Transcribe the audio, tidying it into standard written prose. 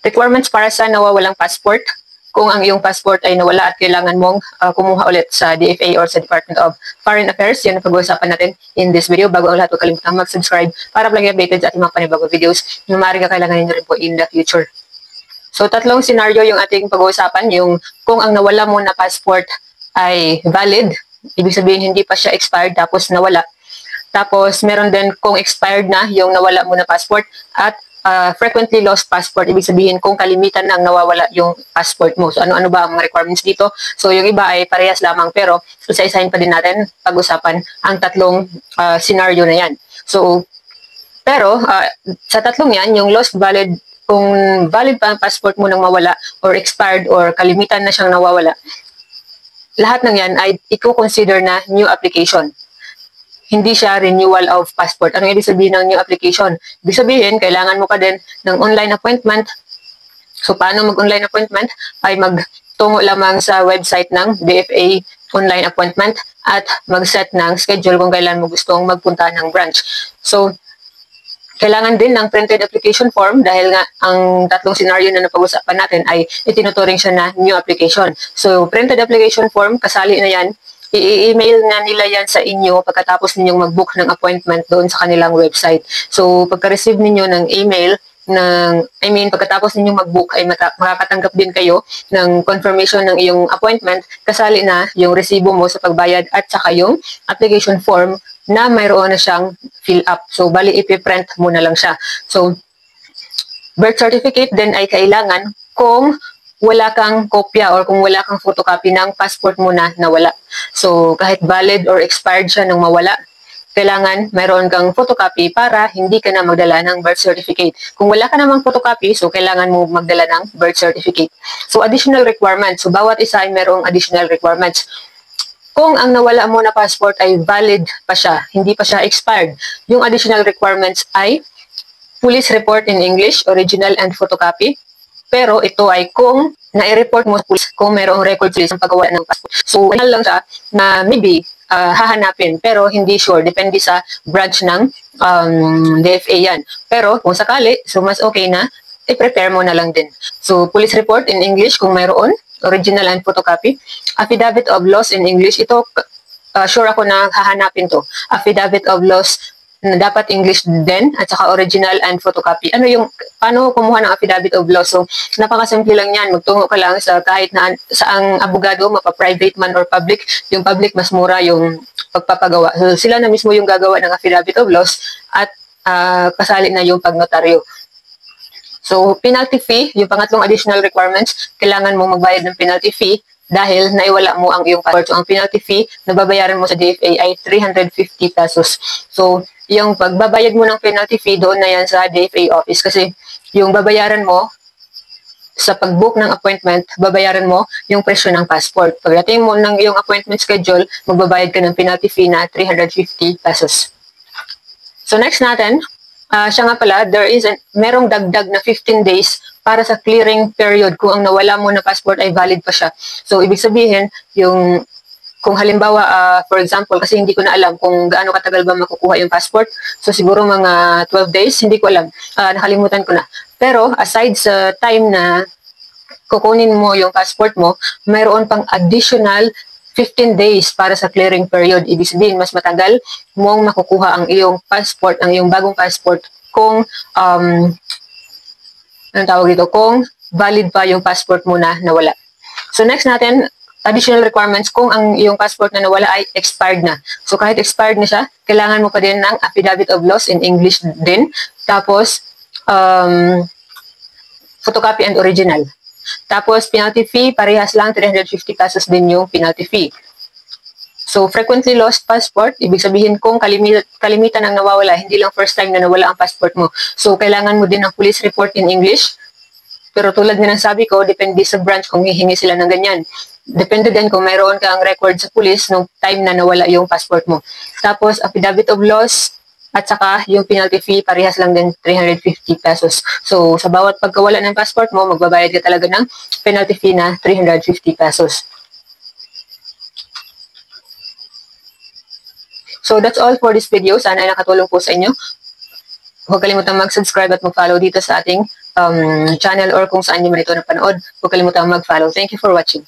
Requirements para sa nawawalang passport. Kung ang iyong passport ay nawala at kailangan mong kumuha ulit sa DFA or sa Department of Foreign Affairs, yan ang pag-uusapan natin in this video. Bago ang lahat, huwag kalimutang mag-subscribe para lagi updated sa ating mga panibagong videos na maaaring kakailanganin nyo rin po in the future. So, tatlong scenario yung ating pag-uusapan. Yung kung ang nawala mo na passport ay valid, ibig sabihin hindi pa siya expired tapos nawala. Tapos, meron din kung expired na yung nawala mo na passport at frequently lost passport, ibig sabihin kung kalimitan ang nawawala yung passport mo. So, ano-ano ba ang mga requirements dito? So, yung iba ay parehas lamang pero isa-isahin pa din natin pag-usapan ang tatlong scenario na yan. So, pero sa tatlong yan, yung lost valid, kung valid pa ang passport mo nang mawala or expired or kalimitan na siyang nawawala, lahat ng yan ay i-consider na new application. Hindi siya renewal of passport. Ano ibig sabihin ng new application? Ibig sabihin, kailangan mo pa din ng online appointment. So, paano mag-online appointment? Ay magtungo lamang sa website ng DFA online appointment at mag-set ng schedule kung kailan mo gustong magpunta ng branch. So, kailangan din ng printed application form dahil nga ang tatlong scenario na napag-usapan natin ay itinuturing siya na new application. So, printed application form, kasali na yan. I-email na nila yan sa inyo pagkatapos ninyong mag-book ng appointment doon sa kanilang website. So, pagka-receive ninyo ng email, pagkatapos ninyong mag-book ay makakatanggap din kayo ng confirmation ng iyong appointment, kasali na yung resibo mo sa pagbayad at saka yung application form na mayroon na siyang fill up. So, bali ipiprint mo na lang siya. So, birth certificate din ay kailangan kung wala kang kopya or kung wala kang photocopy ng passport mo na nawala. So, kahit valid or expired siya nung mawala, kailangan mayroon kang photocopy para hindi ka na magdala ng birth certificate. Kung wala ka namang photocopy, so kailangan mo magdala ng birth certificate. So, additional requirements. So, bawat isa ay mayroong additional requirements. Kung ang nawala mo na passport ay valid pa siya, hindi pa siya expired, yung additional requirements ay police report in English, original and photocopy. Pero ito ay kung na-report mo sa police kung mayroong record sa paggawa ng passport. So, ano lang siya na maybe hahanapin pero hindi sure. Depende sa branch ng DFA yan. Pero kung sakali, so mas okay na i-prepare mo na lang din. So, police report in English kung mayroon, original and photocopy. Affidavit of loss in English. Ito, sure ako na hahanapin to. Affidavit of loss na dapat English din at saka original and photocopy. Paano kumuha ng affidavit of loss? So, napakasimple lang yan. Magtungo ka lang sa kahit na saang abogado, mapa-private man or public. Yung public, mas mura yung pagpapagawa. So, sila na mismo yung gagawa ng affidavit of loss at kasali na yung pagnotaryo. So, penalty fee, yung pangatlong additional requirements, kailangan mo magbayad ng penalty fee dahil naiwala mo ang iyong passport. So, ang penalty fee na babayaran mo sa DFA ay 350 pesos. So, yung pagbabayad mo ng penalty fee, doon na yan sa DFA office. Kasi yung babayaran mo sa pag-book ng appointment, babayaran mo yung presyo ng passport. Pagdating mo ng iyong appointment schedule, magbabayad ka ng penalty fee na 350 pesos. So next natin, siya nga pala, merong dagdag na 15 days para sa clearing period kung ang nawala mo na passport ay valid pa siya. So, ibig sabihin, kung halimbawa, for example, kasi hindi ko na alam kung gaano katagal ba makukuha yung passport. So, siguro mga 12 days, hindi ko alam. Nakalimutan ko na. Pero, aside sa time na kukunin mo yung passport mo, mayroon pang additional 15 days para sa clearing period. Ibig sabihin, mas matagal mong makukuha ang iyong passport, ang iyong bagong passport kung, kung valid pa yung passport mo na nawala. So, next natin, additional requirements kung ang iyong passport na nawala ay expired na. So, kahit expired na siya, kailangan mo pa din ng affidavit of loss in English din. Tapos, photocopy and original. Tapos, penalty fee, parehas lang, 350 pesos din yung penalty fee. So, frequently lost passport, ibig sabihin kung kalimitan ang nawawala, hindi lang first time na nawala ang passport mo. So, kailangan mo din ng police report in English. Pero tulad nga ng sabi ko, depende sa branch kung hihingi sila ng ganyan. Depende din kung mayroon kang record sa police nung time na nawala yung passport mo. Tapos, affidavit of loss at saka yung penalty fee, parehas lang din 350 pesos. So, sa bawat pagkawala ng passport mo, magbabayad ka talaga ng penalty fee na 350 pesos. So, that's all for this video. Sana ay nakatulong po sa inyo. Huwag kalimutang mag-subscribe at mag-follow dito sa ating channel or kung saan nyo man ito napanood. Huwag kalimutang mag-follow. Thank you for watching.